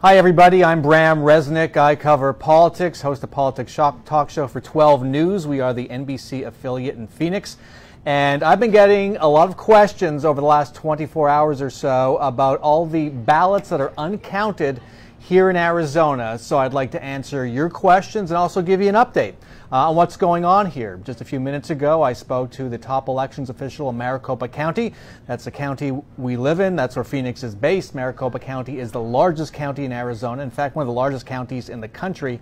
Hi everybody, I'm Brahm Resnik. I cover politics, host a politics talk show for 12 News. We are the NBC affiliate in Phoenix. And I've been getting a lot of questions over the last 24 hours or so about all the ballots that are uncounted here in Arizona. So I'd like to answer your questions and also give you an update on what's going on here. Just a few minutes ago, I spoke to the top elections official in Maricopa County. That's the county we live in. That's where Phoenix is based. Maricopa County is the largest county in Arizona. In fact, one of the largest counties in the country.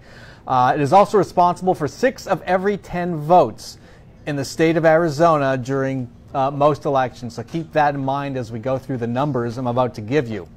It is also responsible for 6 of every 10 votes in the state of Arizona during most elections. So keep that in mind as we go through the numbers I'm about to give you.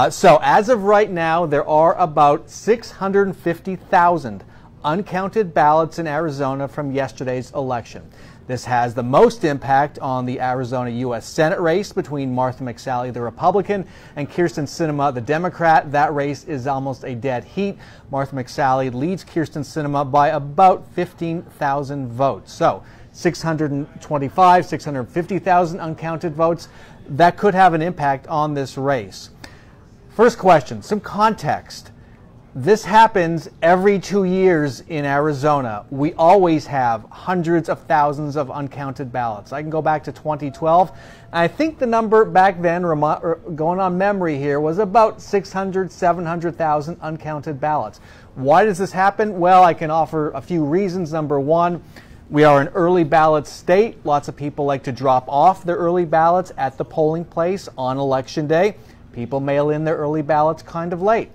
So as of right now, there are about 650,000 uncounted ballots in Arizona from yesterday's election. This has the most impact on the Arizona U.S. Senate race between Martha McSally, the Republican, and Kyrsten Sinema, the Democrat. That race is almost a dead heat. Martha McSally leads Kyrsten Sinema by about 15,000 votes. So 650,000 uncounted votes. That could have an impact on this race. First question, some context. This happens every 2 years in Arizona. We always have hundreds of thousands of uncounted ballots. I can go back to 2012. And I think the number back then, going on memory here, was about 600,000, 700,000 uncounted ballots. Why does this happen? Well, I can offer a few reasons. Number one, we are an early ballot state. Lots of people like to drop off their early ballots at the polling place on Election Day. People mail in their early ballots kind of late,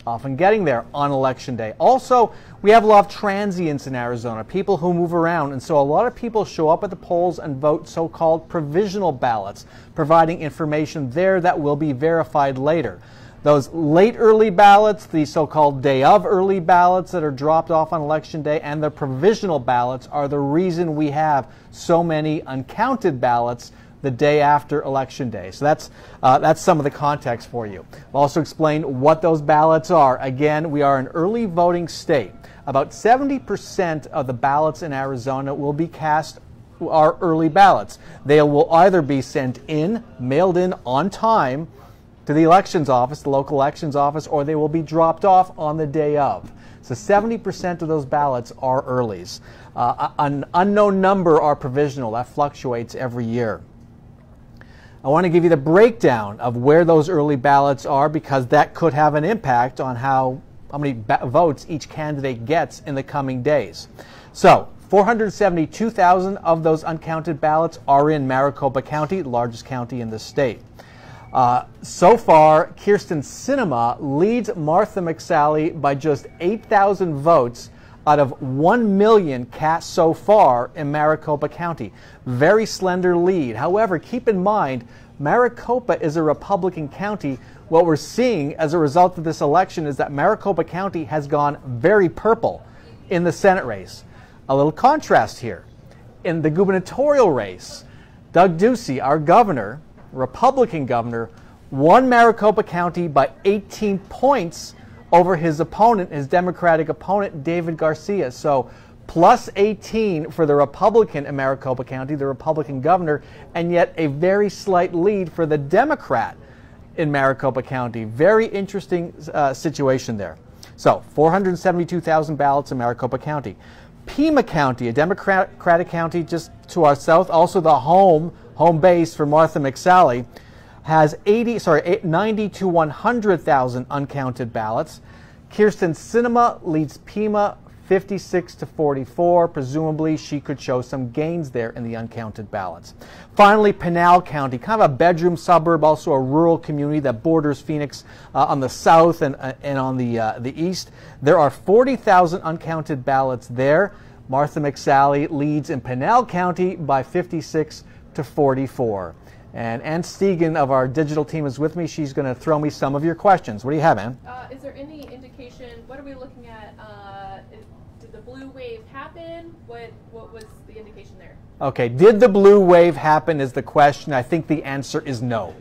often getting there on Election Day. Also, we have a lot of transients in Arizona, people who move around, and so a lot of people show up at the polls and vote so-called provisional ballots, providing information there that will be verified later. Those late early ballots, the so-called day of early ballots that are dropped off on Election Day, and the provisional ballots are the reason we have so many uncounted ballots the day after Election Day. So that's some of the context for you. I'll also explain what those ballots are. Again, we are an early voting state. About 70% of the ballots in Arizona will be cast are early ballots. They will either be sent in, mailed in on time to the elections office, the local elections office, or they will be dropped off on the day of. So 70% of those ballots are earlies. An unknown number are provisional. That fluctuates every year. I want to give you the breakdown of where those early ballots are because that could have an impact on how many votes each candidate gets in the coming days. So 472,000 of those uncounted ballots are in Maricopa County, the largest county in the state. So far, Kyrsten Sinema leads Martha McSally by just 8,000 votes out of 1 million cast so far in Maricopa County. Very slender lead. However, keep in mind, Maricopa is a Republican county. What we're seeing as a result of this election is that Maricopa County has gone very purple in the Senate race. A little contrast here. In the gubernatorial race, Doug Ducey, our governor, Republican governor, won Maricopa County by 18 points over his opponent, his Democratic opponent, David Garcia. So plus 18 for the Republican in Maricopa County, the Republican governor, and yet a very slight lead for the Democrat in Maricopa County. Very interesting situation there. So 472,000 ballots in Maricopa County. Pima County, a Democratic county just to our south, also the home base for Martha McSally, has 90 to 100,000 uncounted ballots. Kyrsten Sinema leads Pima 56 to 44. Presumably, she could show some gains there in the uncounted ballots. Finally, Pinal County, kind of a bedroom suburb, also a rural community that borders Phoenix on the south and on the east. There are 40,000 uncounted ballots there. Martha McSally leads in Pinal County by 56 to 44. And Ann Stegan of our digital team is with me. She's going to throw me some of your questions. What do you have, Ann? Is there any indication, what are we looking at? Did the blue wave happen? What was the indication there? Okay, did the blue wave happen is the question. I think the answer is no.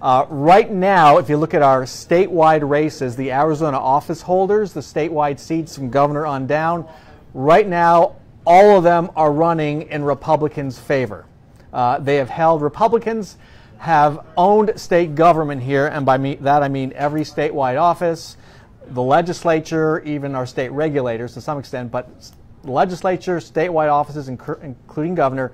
Right now, if you look at our statewide races, the Arizona office holders, the statewide seats from governor on down, right now, all of them are running in Republicans' favor. They have held Republicans have owned state government here, and by that I mean every statewide office, the legislature, even our state regulators to some extent, but the legislature, statewide offices, including governor,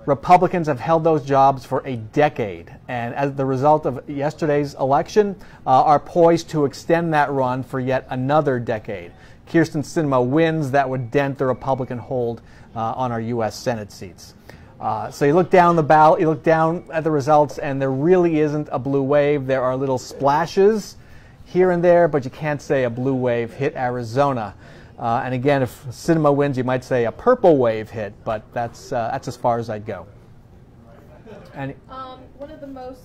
Republicans have held those jobs for a decade, and as the result of yesterday's election, are poised to extend that run for yet another decade. Kyrsten Sinema wins, that would dent the Republican hold on our U.S. Senate seats. So you look down the ballot, you look down at the results, and there really isn't a blue wave. There are little splashes here and there, but you can't say a blue wave hit Arizona. And again, if Sinema wins, you might say a purple wave hit, but that's as far as I'd go. And one of the most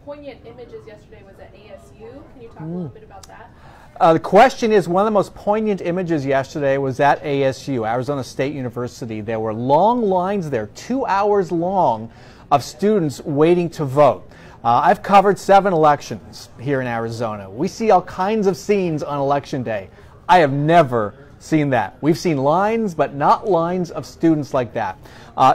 poignant images yesterday was at ASU. Can you talk a little bit about that? The question is, one of the most poignant images yesterday was at ASU, Arizona State University. There were long lines there, 2 hours long, of students waiting to vote. I've covered 7 elections here in Arizona. We see all kinds of scenes on Election Day. I have never seen that. We've seen lines, but not lines of students like that.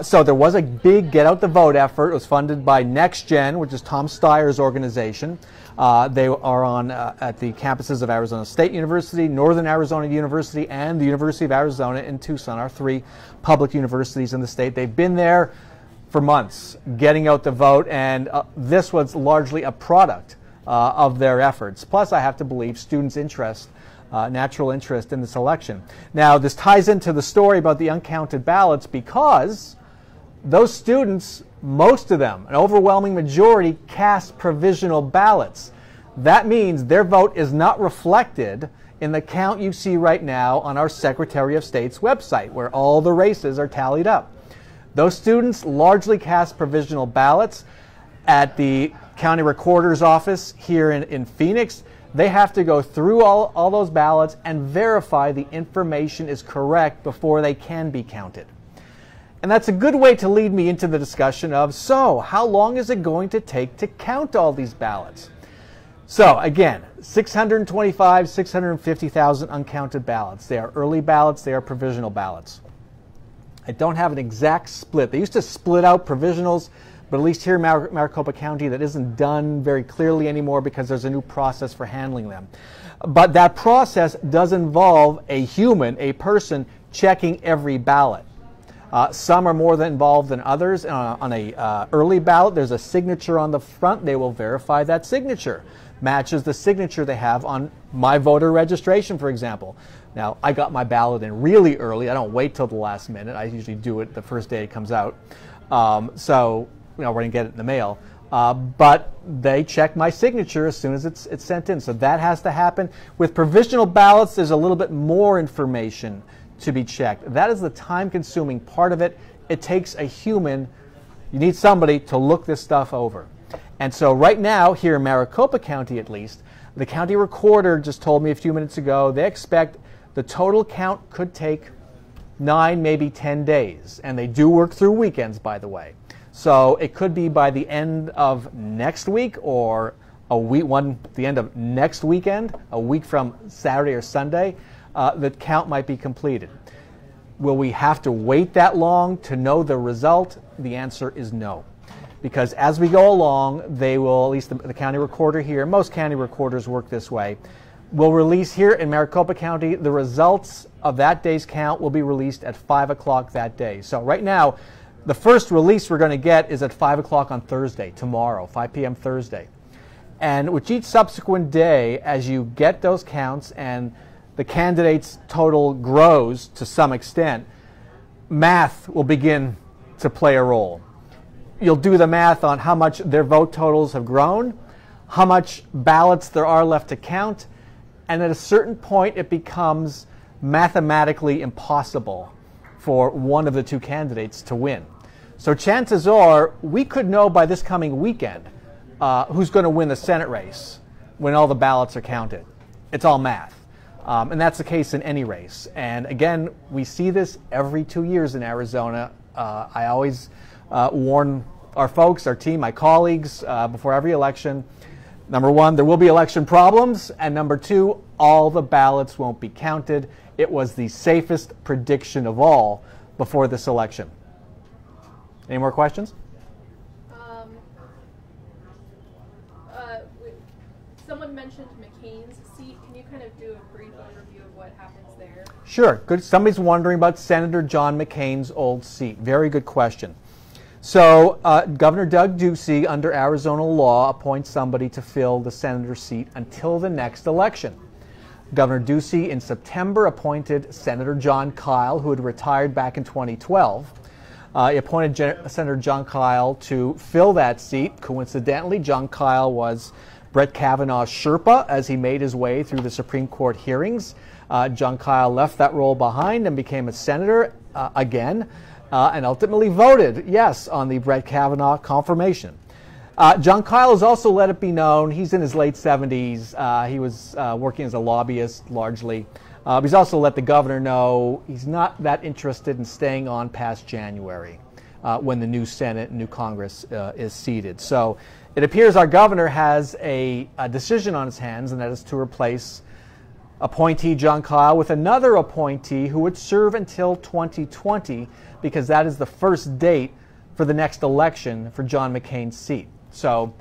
So there was a big Get Out the Vote effort. It was funded by NextGen, which is Tom Steyer's organization. They are on at the campuses of Arizona State University, Northern Arizona University, and the University of Arizona in Tucson, our 3 public universities in the state. They've been there for months getting out the vote, and this was largely a product of their efforts. Plus, I have to believe students' interest, natural interest in this election. Now, this ties into the story about the uncounted ballots because those students, most of them, an overwhelming majority, cast provisional ballots. That means their vote is not reflected in the count you see right now on our Secretary of State's website, where all the races are tallied up. Those students largely cast provisional ballots. At the county recorder's office here in Phoenix, they have to go through all those ballots and verify the information is correct before they can be counted. And that's a good way to lead me into the discussion of, so how long is it going to take to count all these ballots? So again, 650,000 uncounted ballots. They are early ballots, they are provisional ballots. I don't have an exact split. They used to split out provisionals, but at least here in Maricopa County that isn't done very clearly anymore because there's a new process for handling them. But that process does involve a human, a person, checking every ballot. Some are more involved than others. On a early ballot, there's a signature on the front. They will verify that signature matches the signature they have on my voter registration, for example. Now, I got my ballot in really early. I don't wait till the last minute. I usually do it the first day it comes out. So, we're going to get it in the mail. But they check my signature as soon as it's sent in. So that has to happen. With provisional ballots, there's a little bit more information to be checked. That is the time-consuming part of it. It takes a human. You need somebody to look this stuff over. And so right now, here in Maricopa County at least, the county recorder just told me a few minutes ago they expect the total count could take 9, maybe 10 days. And they do work through weekends, by the way. So it could be by the end of next week or the end of next weekend, a week from Saturday or Sunday, the count might be completed. Will we have to wait that long to know the result? The answer is no. Because as we go along, they will, at least the county recorder here, most county recorders work this way, will release here in Maricopa County, the results of that day's count will be released at 5 o'clock that day. So right now, the first release we're going to get is at 5 o'clock on Thursday, tomorrow, 5 p.m. Thursday. And with each subsequent day, as you get those counts and the candidates' total grows to some extent, math will begin to play a role. You'll do the math on how much their vote totals have grown, how much ballots there are left to count, and at a certain point it becomes mathematically impossible for one of the 2 candidates to win. So chances are we could know by this coming weekend who's going to win the Senate race when all the ballots are counted. It's all math. And that's the case in any race. And again, we see this every 2 years in Arizona. I always warn our folks, our team, my colleagues before every election. Number 1, there will be election problems. And number 2, all the ballots won't be counted. It was the safest prediction of all before this election. Any more questions? someone mentioned McCain's seat. Can you kind of do a brief overview of what happens there? Sure. Good. Somebody's wondering about Senator John McCain's old seat. Very good question. So Governor Doug Ducey, under Arizona law, appoints somebody to fill the senator seat until the next election. Governor Ducey in September appointed Senator John Kyle, who had retired back in 2012. He appointed Senator John Kyle to fill that seat. Coincidentally, John Kyle was Brett Kavanaugh's Sherpa as he made his way through the Supreme Court hearings. John Kyle left that role behind and became a senator again. And ultimately voted yes on the Brett Kavanaugh confirmation. John Kyle has also let it be known, he's in his late 70s, he was working as a lobbyist largely. He's also let the governor know he's not that interested in staying on past January when the new Senate and new Congress is seated. So it appears our governor has a decision on his hands, and that is to replace appointee John Kyle with another appointee who would serve until 2020, because that is the first date for the next election for John McCain's seat. So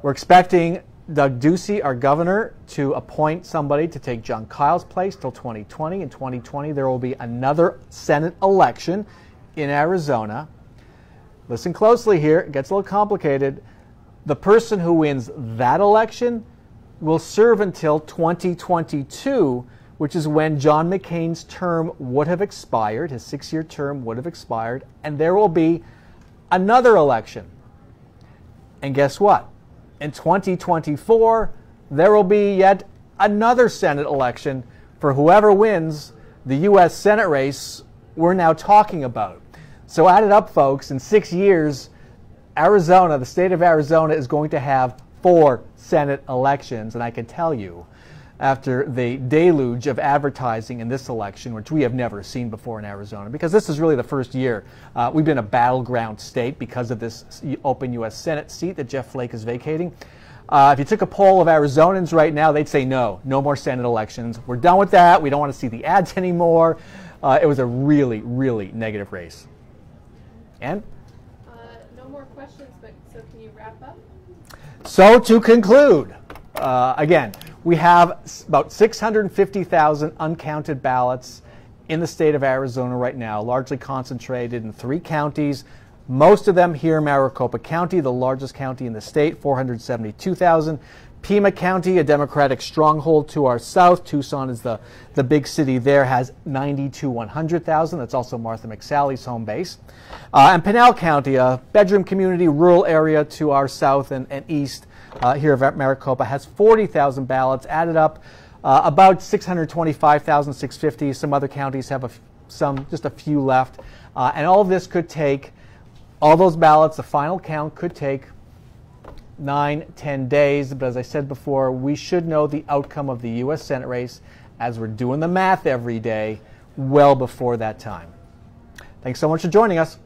we're expecting Doug Ducey, our governor, to appoint somebody to take John Kyle's place till 2020. In 2020, there will be another Senate election in Arizona. Listen closely here, it gets a little complicated. The person who wins that election will serve until 2022, which is when John McCain's term would have expired, his 6-year term would have expired, and there will be another election. And guess what? In 2024, there will be yet another Senate election for whoever wins the U.S. Senate race we're now talking about. So add it up, folks. In 6 years, Arizona, the state of Arizona, is going to have 4 Senate elections. And I can tell you, after the deluge of advertising in this election, which we have never seen before in Arizona, because this is really the first year we've been a battleground state because of this open U.S. Senate seat that Jeff Flake is vacating. If you took a poll of Arizonans right now, they'd say no more Senate elections. We're done with that. We don't want to see the ads anymore. It was a really, really negative race. And? No more questions, but so can you wrap up? So to conclude, again, we have about 650,000 uncounted ballots in the state of Arizona right now, largely concentrated in 3 counties, most of them here in Maricopa County, the largest county in the state, 472,000. Pima County, a Democratic stronghold to our south, Tucson is the big city there, has 90 to 100,000. That's also Martha McSally's home base. And Pinal County, a bedroom community, rural area to our south and east here of Maricopa, has 40,000 ballots added up, about 625,650. Some other counties have just a few left. And all of this could take, all those ballots, the final count could take 9-10 days, but as I said before, we should know the outcome of the U.S. Senate race, as we're doing the math every day, well before that time. Thanks so much for joining us.